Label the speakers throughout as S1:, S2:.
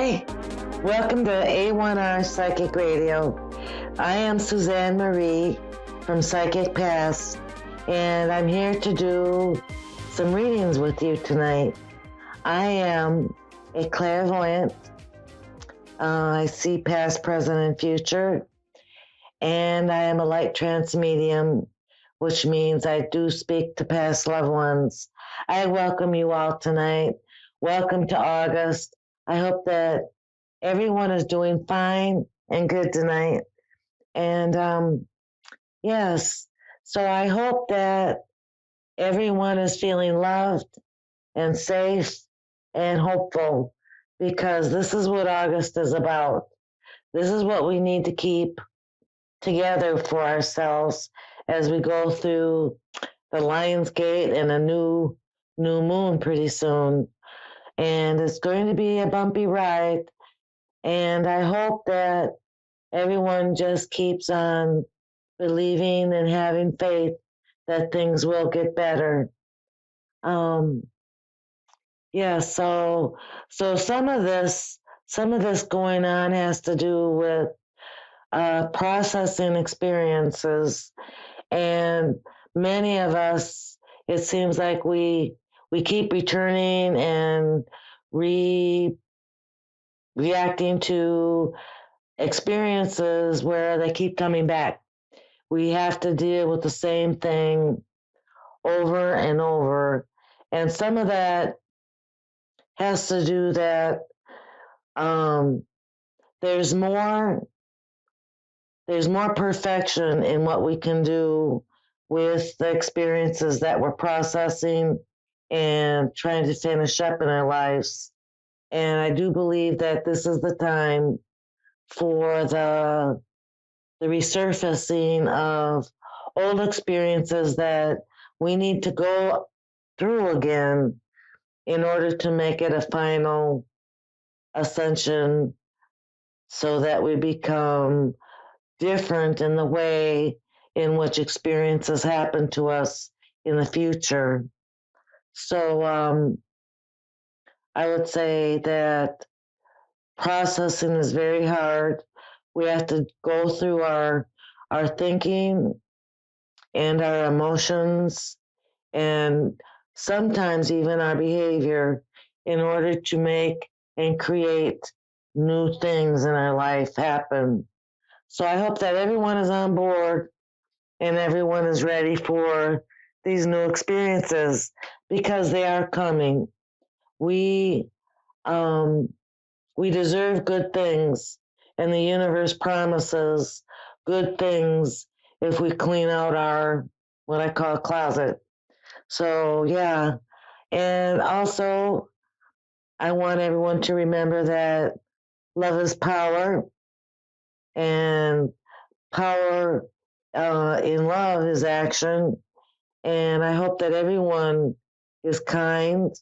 S1: Hi, welcome to A1R Psychic Radio. I am Susanne Marie from Psychic Past, and I'm here to do some readings with you tonight. I am a clairvoyant. I see past, present, and future, and I am a light trance medium, which means I do speak to past loved ones. I welcome you all tonight. Welcome to August. I hope that everyone is doing fine and good tonight. And yes, so I hope that everyone is feeling loved and safe and hopeful, because this is what August is about. This is what we need to keep together for ourselves as we go through the Lion's Gate and a new moon pretty soon. And it's going to be a bumpy ride. And I hope that everyone just keeps on believing and having faith that things will get better. Yeah, so some of this going on has to do with processing experiences, and many of us, it seems like we keep returning and reacting to experiences where they keep coming back. We have to deal with the same thing over and over, and some of that has to do that there's more perfection in what we can do with the experiences that we're processing and trying to finish up in our lives. And I do believe that this is the time for the resurfacing of old experiences that we need to go through again in order to make it a final ascension, so that we become different in the way in which experiences happen to us in the future. So I would say that processing is very hard. We have to go through our thinking and our emotions, and sometimes even our behavior, in order to make and create new things in our life happen. So I hope that everyone is on board and everyone is ready for these new experiences, because they are coming. We deserve good things, and the universe promises good things if we clean out our, what I call, closet. So yeah, and also I want everyone to remember that love is power, and power in love is action. And I hope that everyone is kind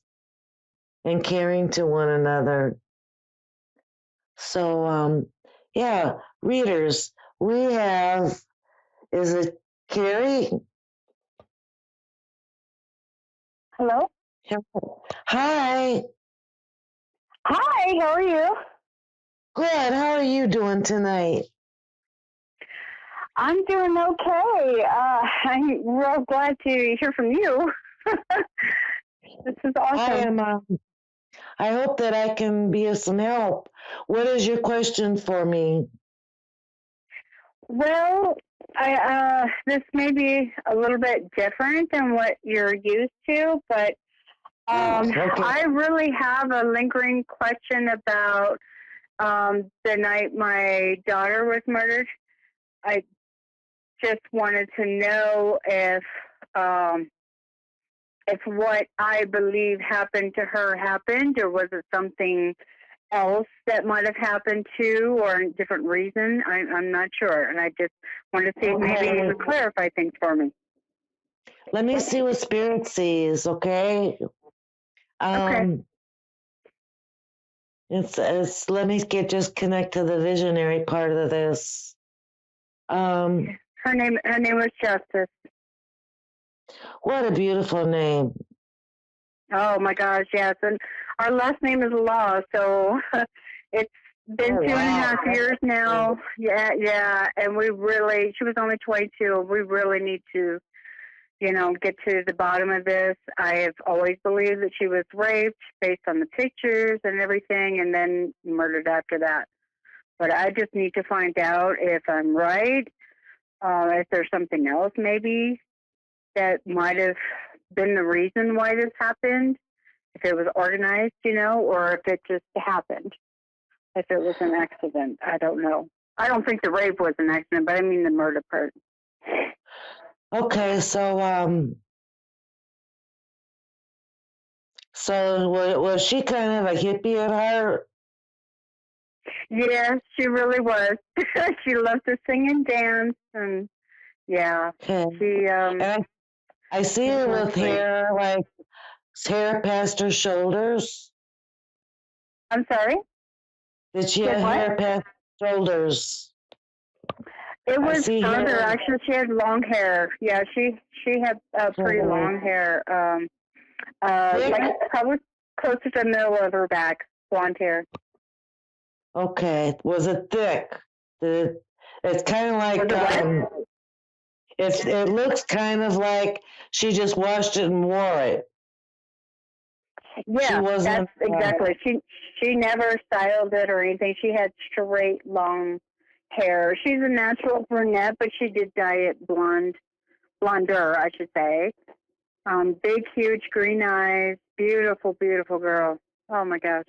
S1: and caring to one another. So, yeah, readers, we have, is it Carrie?
S2: Hello?
S1: Hi.
S2: Hi, how are you?
S1: Good. How are you doing tonight?
S2: I'm doing okay. I'm real glad to hear from you. This is awesome.
S1: I hope that I can be of some help. What is your question for me?
S2: Well, this may be a little bit different than what you're used to, but
S1: Okay.
S2: I really have a lingering question about the night my daughter was murdered. I just wanted to know if what I believe happened to her happened, or was it something else that might have happened too, or a different reason. I'm not sure, and I just wanted to see if maybe you could clarify things for me.
S1: Let me see what Spirit sees, okay?
S2: Okay.
S1: It's let me just connect to the visionary part of this.
S2: Her name was Justice.
S1: What a beautiful name.
S2: Oh my gosh, yes. And our last name is Law, so It's been
S1: Oh,
S2: 2.5 years
S1: wow.
S2: now. Yeah. And she was only 22. We really need to, get to the bottom of this. I have always believed that she was raped based on the pictures and everything, and then murdered after that. But I just need to find out if I'm right, if there's something else maybe that might have been the reason why this happened, if it was organized, or if it just happened, if it was an accident. I don't know. I don't think the rape was an accident, but I mean the murder part.
S1: Okay, so was she kind of a hippie at heart?
S2: Yes, she really was. She loved to sing and dance, and yeah,
S1: Okay.
S2: she
S1: And I see
S2: she's
S1: her
S2: not
S1: with
S2: sweet.
S1: hair, like hair past her shoulders.
S2: I'm sorry.
S1: Did she
S2: She had
S1: have
S2: what?
S1: hair past her shoulders?
S2: It
S1: I
S2: was
S1: see
S2: further.
S1: hair.
S2: Actually, she had long hair. Yeah, she had pretty
S1: Okay.
S2: long hair.
S1: Thick?
S2: Like probably close to the middle of her back, blonde hair.
S1: Okay. Was it thick? It's kind of
S2: Was
S1: like
S2: it what?
S1: it looks kind of like she just washed it and wore it. She
S2: Yeah,
S1: wasn't.
S2: that's exactly. She never styled it or anything. She had straight long hair. She's a natural brunette, but she did dye it blonder, I should say. Big, huge green eyes. Beautiful, beautiful girl. Oh my gosh.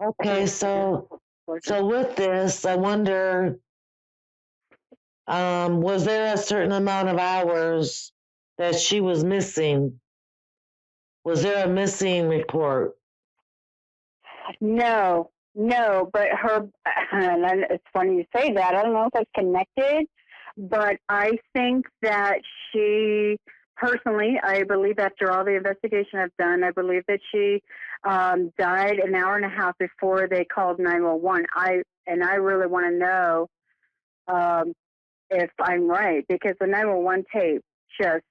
S1: Okay, so with this, I wonder, was there a certain amount of hours that she was missing? Was there a missing report?
S2: No, but and it's funny you say that. I don't know if that's connected, but I think that she, personally, I believe after all the investigation I've done, I believe that she died an hour and a half before they called 911. I really want to know um, if I'm right, because the 911 tape just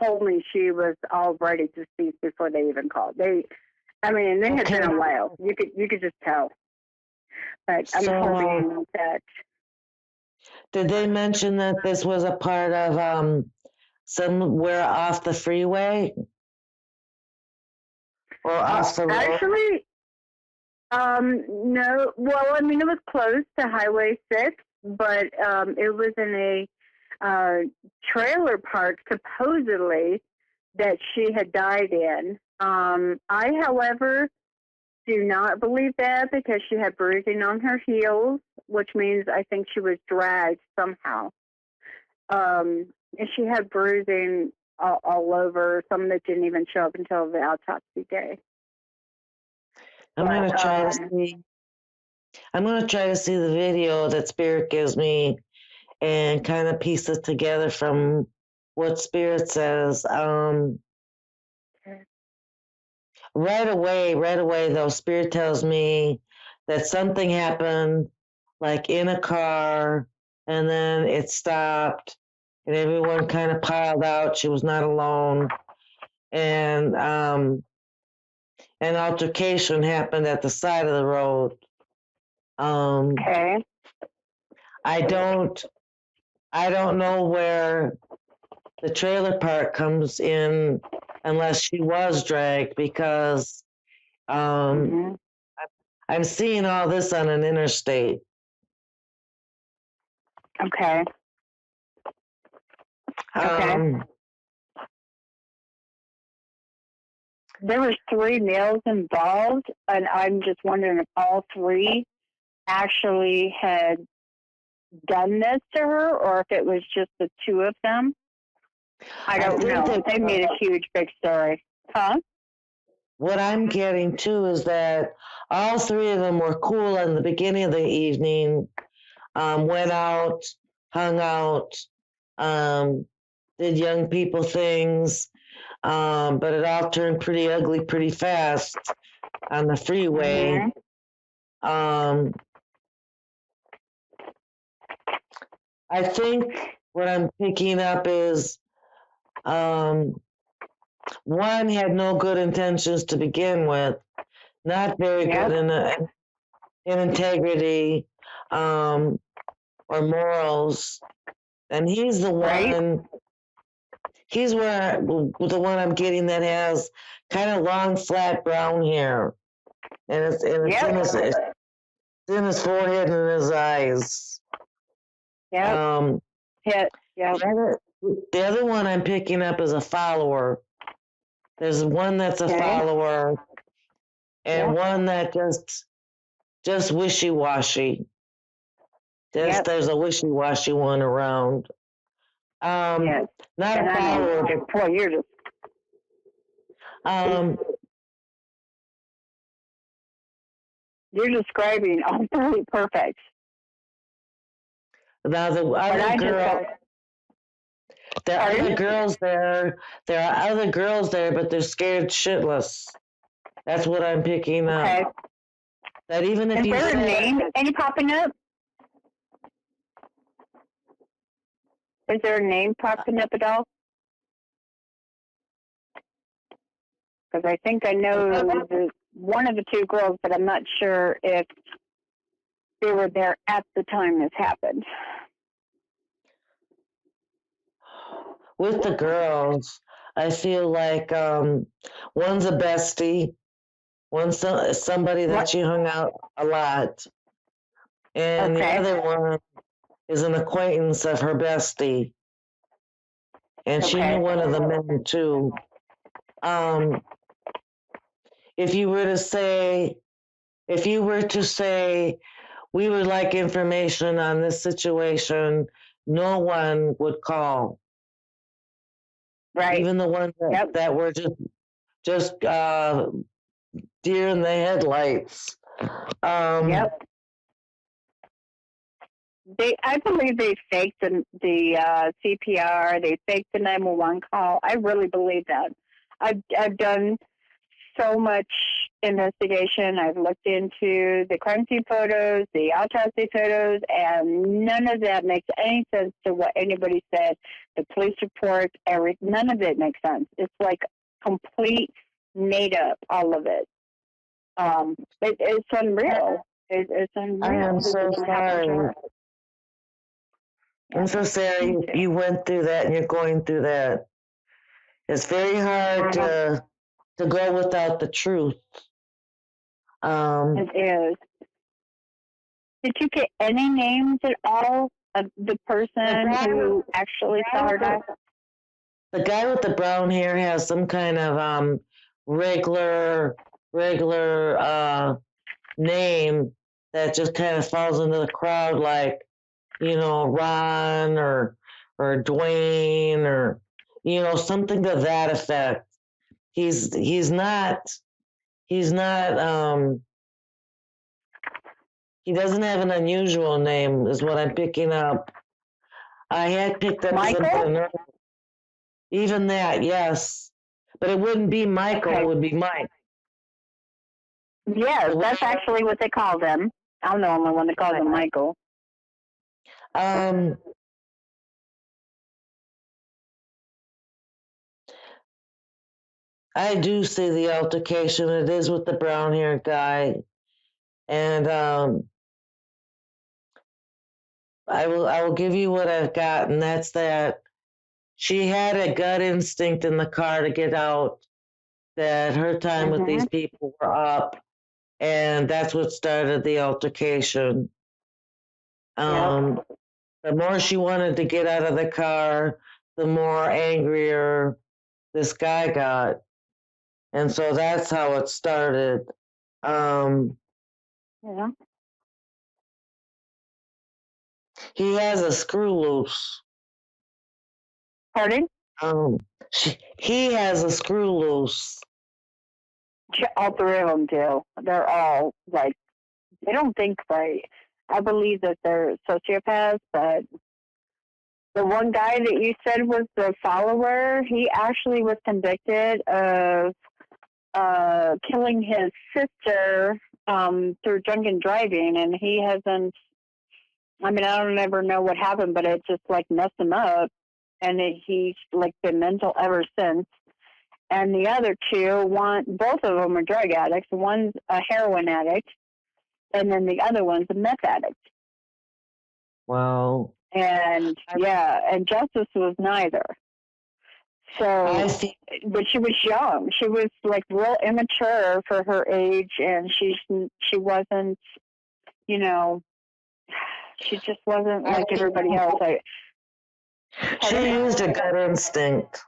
S2: told me she was already deceased before they even called. I mean, and they had
S1: Okay,
S2: been a while. You could just tell. But I'm
S1: so
S2: hoping that
S1: did they mention that this was a part of somewhere off the freeway or off the road?
S2: actually, no. Well, I mean, it was close to Highway 6, but it was in a trailer park, supposedly, that she had died in. I, however, do not believe that because she had bruising on her heels, which means I think she was dragged somehow. And she had bruising all over, some that didn't even show up until the autopsy day.
S1: I'm
S2: But
S1: gonna try to see. I'm gonna try to see the video that Spirit gives me and kind of piece it together from what Spirit says. Right away, though, Spirit tells me that something happened, like in a car, and then it stopped, and everyone kind of piled out. She was not alone, and an altercation happened at the side of the road.
S2: okay,
S1: I don't, I don't know where the trailer park comes in unless she was dragged because um,
S2: hmm
S1: I'm seeing all this on an interstate.
S2: okay, okay.
S1: Um,
S2: There was three males involved, and I'm just wondering if all three actually had done this to her, or if it was just the two of them. I
S1: I
S2: don't
S1: think
S2: know.
S1: that
S2: They made a huge, big story. Huh?
S1: what I'm getting to is that all three of them were cool in the beginning of the evening, went out, hung out, um, did young people things, but it all turned pretty ugly pretty fast on the freeway.
S2: hmm
S1: Um, I think what I'm picking up is um, one had no good intentions to begin with, not very good
S2: Yep.
S1: in integrity, or morals. And he's the
S2: Right.
S1: one, he's the one I'm getting that has kind of long, flat brown hair. And it's in his forehead and his eyes.
S2: Yep.
S1: The other one I'm picking up is a follower. There's one that's a follower, and one that just wishy-washy. There's a wishy-washy one around. Not a follower, but
S2: boy, you're just you're describing absolutely perfect.
S1: Now the other girl, there are other girls there. There are other girls there, but they're scared shitless. That's what I'm picking up.
S2: Okay.
S1: That even if
S2: is there a name any popping up? Is there a name popping up at all? Because I think I know one of the two girls, but I'm not sure if they were there at the time this happened.
S1: With the girls, I feel like one's a bestie, one's somebody that she hung out a lot, and the other one is an acquaintance of her bestie, and she knew one of the men too. If you were to say, we would like information on this situation, no one would call.
S2: Right.
S1: Even the ones that were just deer in the headlights.
S2: I believe they faked the CPR. They faked the 911 call. I really believe that. I've done so much investigation. I've looked into the crime scene photos, the autopsy photos, and none of that makes any sense to what anybody said. The police report, none of it makes sense. It's like complete made up, all of it. It's unreal. It's unreal.
S1: I am so sorry. I'm so sorry you went through that and you're going through that. It's very hard to go without the truth.
S2: It is. Did you get any names at all of the person who actually saw her die?
S1: The guy with the brown hair has some kind of regular name that just kind of falls into the crowd, like, Ron or Dwayne or something to that effect. He's not he doesn't have an unusual name is what I'm picking up. I had picked up something else. Even that, yes. But it wouldn't be Michael, it would be Mike.
S2: Yes, that's actually what they call them. I'm the only one that calls him Michael.
S1: I do see the altercation. It is with the brown-haired guy. And I will give you what I've got, and that's that she had a gut instinct in the car to get out, that her time with these people were up, and that's what started the altercation. The more she wanted to get out of the car, the more angrier this guy got. And so that's how it started. He has a screw loose.
S2: Pardon?
S1: He has a screw loose.
S2: All three of them do. They're all like, they don't think right. I believe that they're sociopaths, but the one guy that you said was the follower, he actually was convicted of killing his sister through drunken driving, and he hasn't. I mean, I don't ever know what happened, but it just like messed him up, and he's like been mental ever since. And the other two, both of them are drug addicts. One's a heroin addict, and then the other one's a meth addict.
S1: Wow.
S2: And and Justice was neither.
S1: I
S2: So,
S1: see.
S2: but she was young. She was like real immature for her age, and she wasn't, you know, she just wasn't like everybody else.
S1: She used a gut instinct.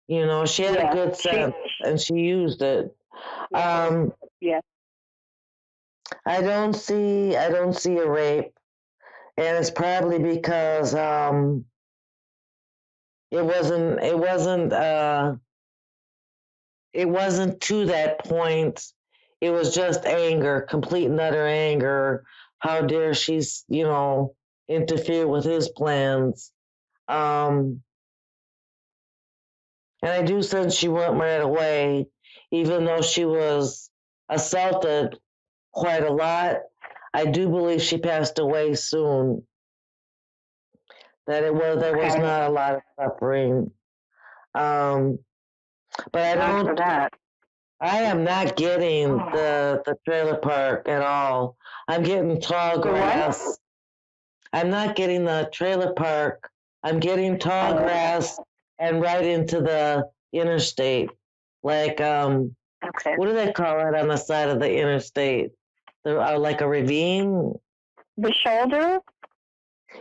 S1: You know, she had a good sense, and she used it.
S2: Yeah.
S1: I don't see a rape, and it's probably because it wasn't to that point. It was just anger, complete and utter anger. How dare she, interfere with his plans? And I do sense she went right away, even though she was assaulted quite a lot. I do believe she passed away soon. There was not a lot of suffering. But I don't. I am not getting the trailer park at all. I'm getting tall grass. I'm not getting the trailer park. I'm getting tall grass and right into the interstate. Like what do they call it on the side of the interstate? Like a ravine.
S2: The shoulder?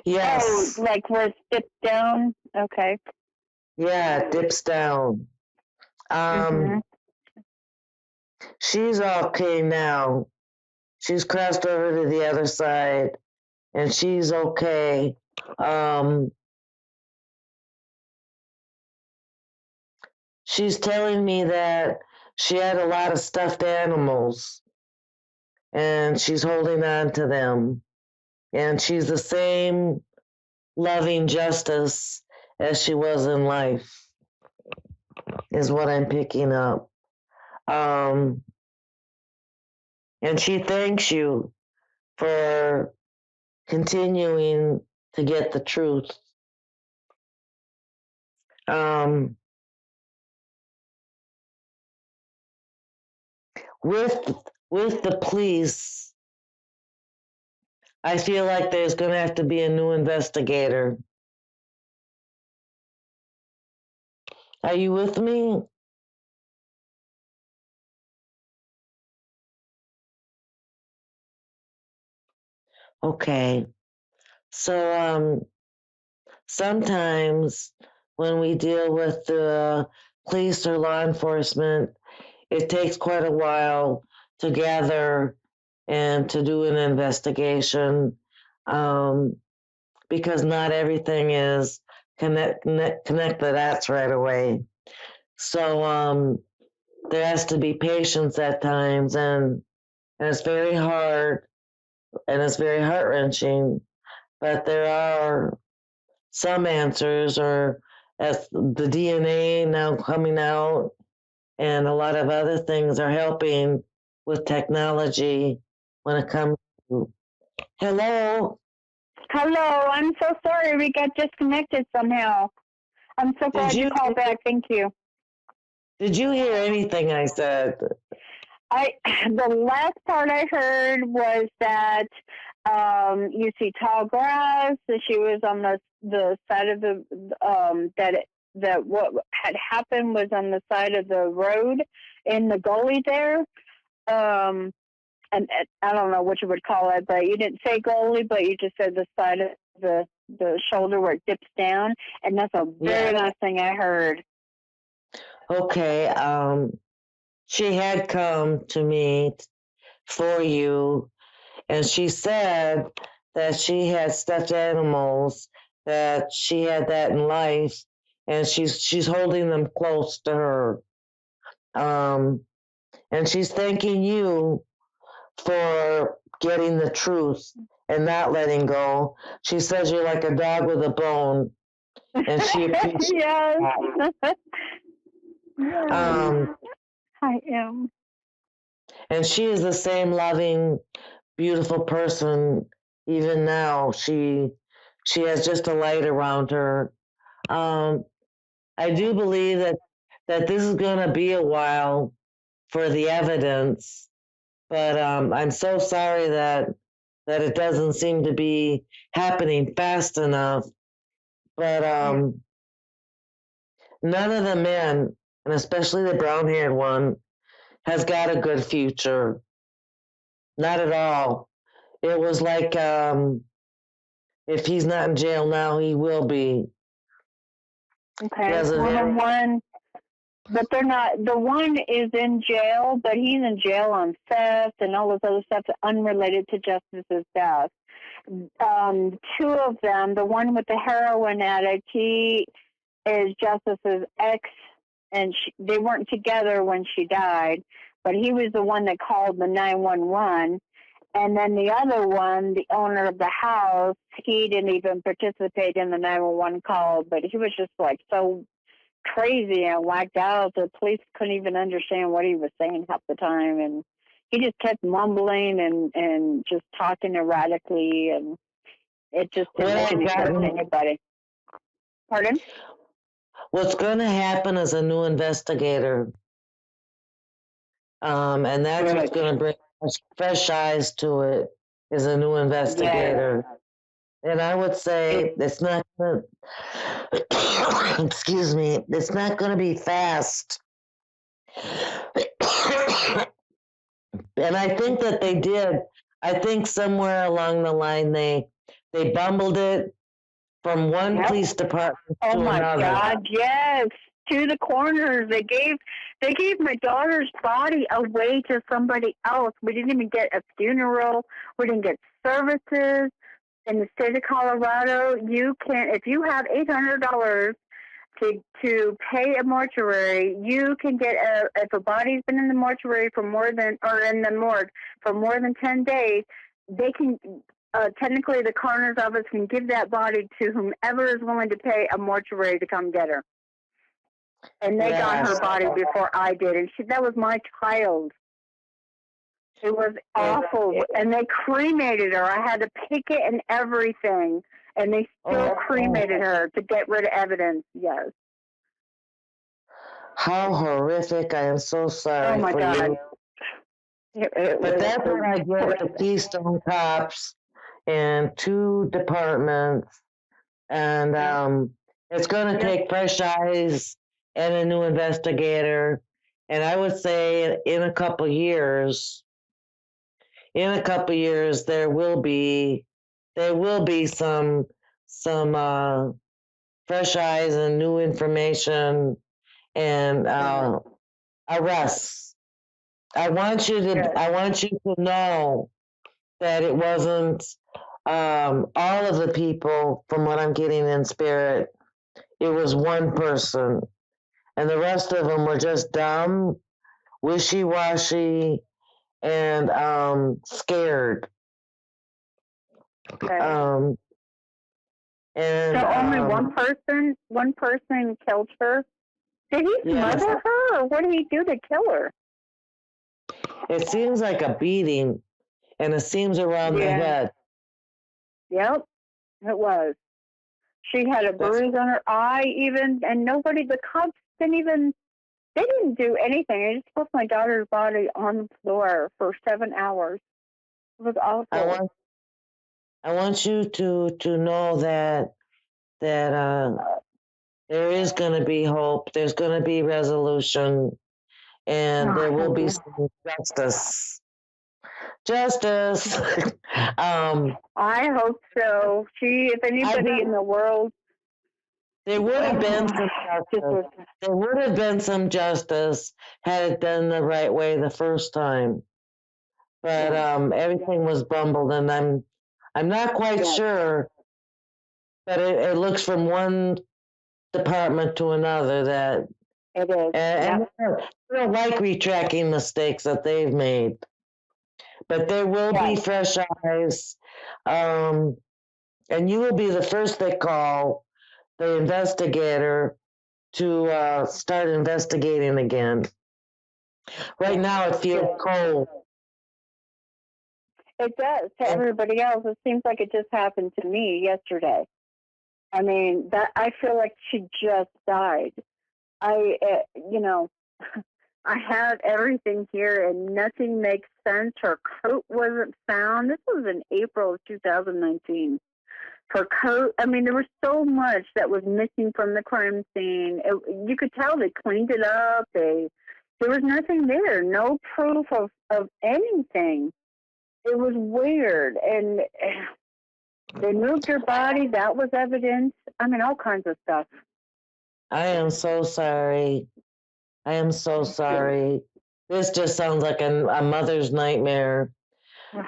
S1: Yes.
S2: Oh, like where it dips down? Okay.
S1: Yeah, it dips down. She's okay now. She's crossed over to the other side, and she's okay. She's telling me that she had a lot of stuffed animals, and she's holding on to them. And she's the same loving Justice as she was in life, is what I'm picking up. And she thanks you for continuing to get the truth. With the police, I feel like there's going to have to be a new investigator. Are you with me? Okay. So sometimes when we deal with the police or law enforcement, it takes quite a while to gather and to do an investigation, because not everything is connect the dots right away. So there has to be patience at times, and it's very hard, and it's very heart-wrenching, but there are some answers, or as the DNA now coming out, and a lot of other things are helping with technology when it comes to. Hello.
S2: I'm so sorry we got disconnected somehow. I'm so glad you called back. Thank you.
S1: Did you hear anything I said?
S2: The last part I heard was that you see tall grass. That she was on the side of the that what had happened was on the side of the road in the gully there. And I don't know what you would call it, but you didn't say gully, but you just said the side of the shoulder where it dips down, and that's a very last thing I heard.
S1: Okay. She had come to me for you, and she said that she had stuffed animals, that she had that in life, and she's holding them close to her. And she's thanking you for getting the truth and not letting go. She says you're like a dog with a bone, and she appreciates that.
S2: I am.
S1: And she is the same loving, beautiful person even now. She has just a light around her. I do believe that this is going to be a while for the evidence, But I'm so sorry that it doesn't seem to be happening fast enough. But none of the men, and especially the brown-haired one, has got a good future. Not at all. It was like if he's not in jail now, he will be.
S2: Okay.
S1: He has a
S2: Well, the
S1: very,
S2: one, but they're not. The one is in jail, but he's in jail on theft and all this other stuff unrelated to Justice's death. Two of them, the one with the heroin addict, he is Justice's ex, and they weren't together when she died, but he was the one that called the 911. And then the other one, the owner of the house, he didn't even participate in the 911 call, but he was just like so crazy and whacked out. The police couldn't even understand what he was saying half the time, and he just kept mumbling and just talking erratically, and it just didn't make any sense to anybody. Pardon?
S1: what's going to happen is a new investigator, and that's what's going to bring fresh eyes to it. Is a new investigator, and I would say it's not. Excuse me. It's not going to be fast. And I think that they did. I think somewhere along the line they bumbled it from one police department to another.
S2: Oh my God! Yes, to the corners. They gave my daughter's body away to somebody else. We didn't even get a funeral. We didn't get services. In the state of Colorado, you can, if you have $800 to pay a mortuary, you can get if a body's been in the mortuary for more than, or in the morgue for more than 10 days, they can, technically the coroner's office can give that body to whomever is willing to pay a mortuary to come get her. And they got her body before I did, and that was my child. It was awful, and they cremated her. I had to pick it and everything, and they still cremated her to get rid of evidence. Yes.
S1: How horrific! I am so sorry for you. But that's what I get the Keystone Cops and 2 departments, and it's going to take fresh eyes and a new investigator. And I would say in a couple years, there will be some fresh eyes and new information and arrests. I want you to know that it wasn't all of the people, from what I'm getting in spirit. It was one person, and the rest of them were just dumb, wishy-washy, and scared.
S2: Okay.
S1: And
S2: so only one person killed her? Did he smother her, or what did he do to kill her?
S1: It seems like a beating, and it seems around the head.
S2: Yep, it was. She had a bruise on her eye even, and the cops they didn't do anything. They just put my daughter's body on the floor for 7 hours. It was awful.
S1: I want you to know that there is going to be hope. There's going to be resolution, and there will be some justice. Justice.
S2: I hope so. If anybody in the world,
S1: there would have been some justice. There would have been some justice had it done the right way the first time. But everything was bumbled, and I'm not quite sure. But it looks from one department to another that
S2: it is.
S1: And they don't like retracting mistakes that they've made. But there will be fresh eyes, and you will be the first they call the investigator to start investigating again. Right now, it feels cold.
S2: It does to everybody else. It seems like it just happened to me yesterday. I mean, I feel like she just died. I have everything here, and nothing makes sense. Her coat wasn't found. This was in April of 2019. Her coat, I mean, there was so much that was missing from the crime scene. You could tell they cleaned it up. There was nothing there, no proof of anything. It was weird. And they moved her body. That was evidence. I mean, all kinds of stuff.
S1: I am so sorry. I am so sorry. This just sounds like a mother's nightmare.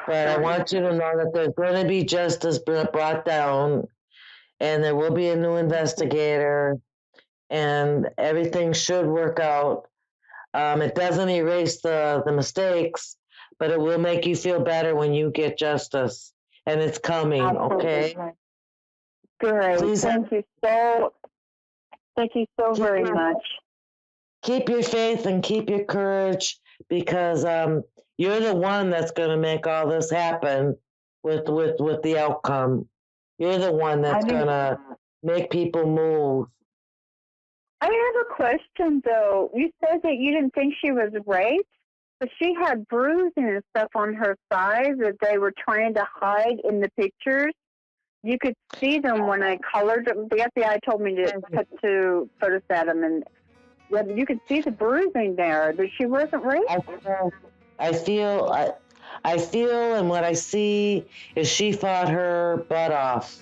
S1: But I want you to know that there's going to be justice brought down, and there will be a new investigator, and everything should work out. It doesn't erase the mistakes, but it will make you feel better when you get justice, and it's coming. Okay.
S2: Great. Please, thank you so very much.
S1: Keep your faith and keep your courage, because you're the one that's going to make all this happen with the outcome. You're the one that's going to make people move.
S2: I have a question, though. You said that you didn't think she was raped, but she had bruising and stuff on her thighs that they were trying to hide in the pictures. You could see them when I colored them. The FBI told me to photostat them, and you could see the bruising there, but she wasn't raped.
S1: I feel, and what I see is she fought her butt off.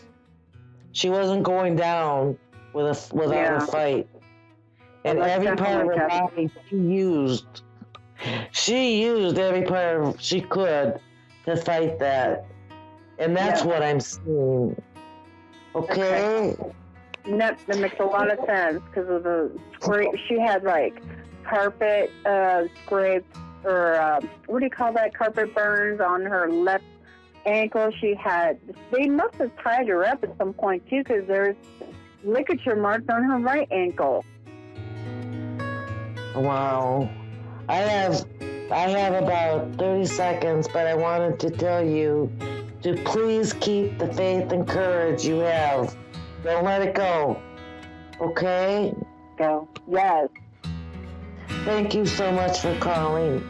S1: She wasn't going down without a fight. And every part of her body she used every part she could to fight that. And that's what I'm seeing. Okay?
S2: That makes a lot of sense because of the scrape. She had like carpet scrapes, or what do you call that? Carpet burns on her left ankle. They must have tied her up at some point too, because there's ligature marks on her right ankle.
S1: Wow. I have about 30 seconds, but I wanted to tell you to please keep the faith and courage you have. Don't let it go. Okay?
S2: Go. Yes.
S1: Thank you so much for calling.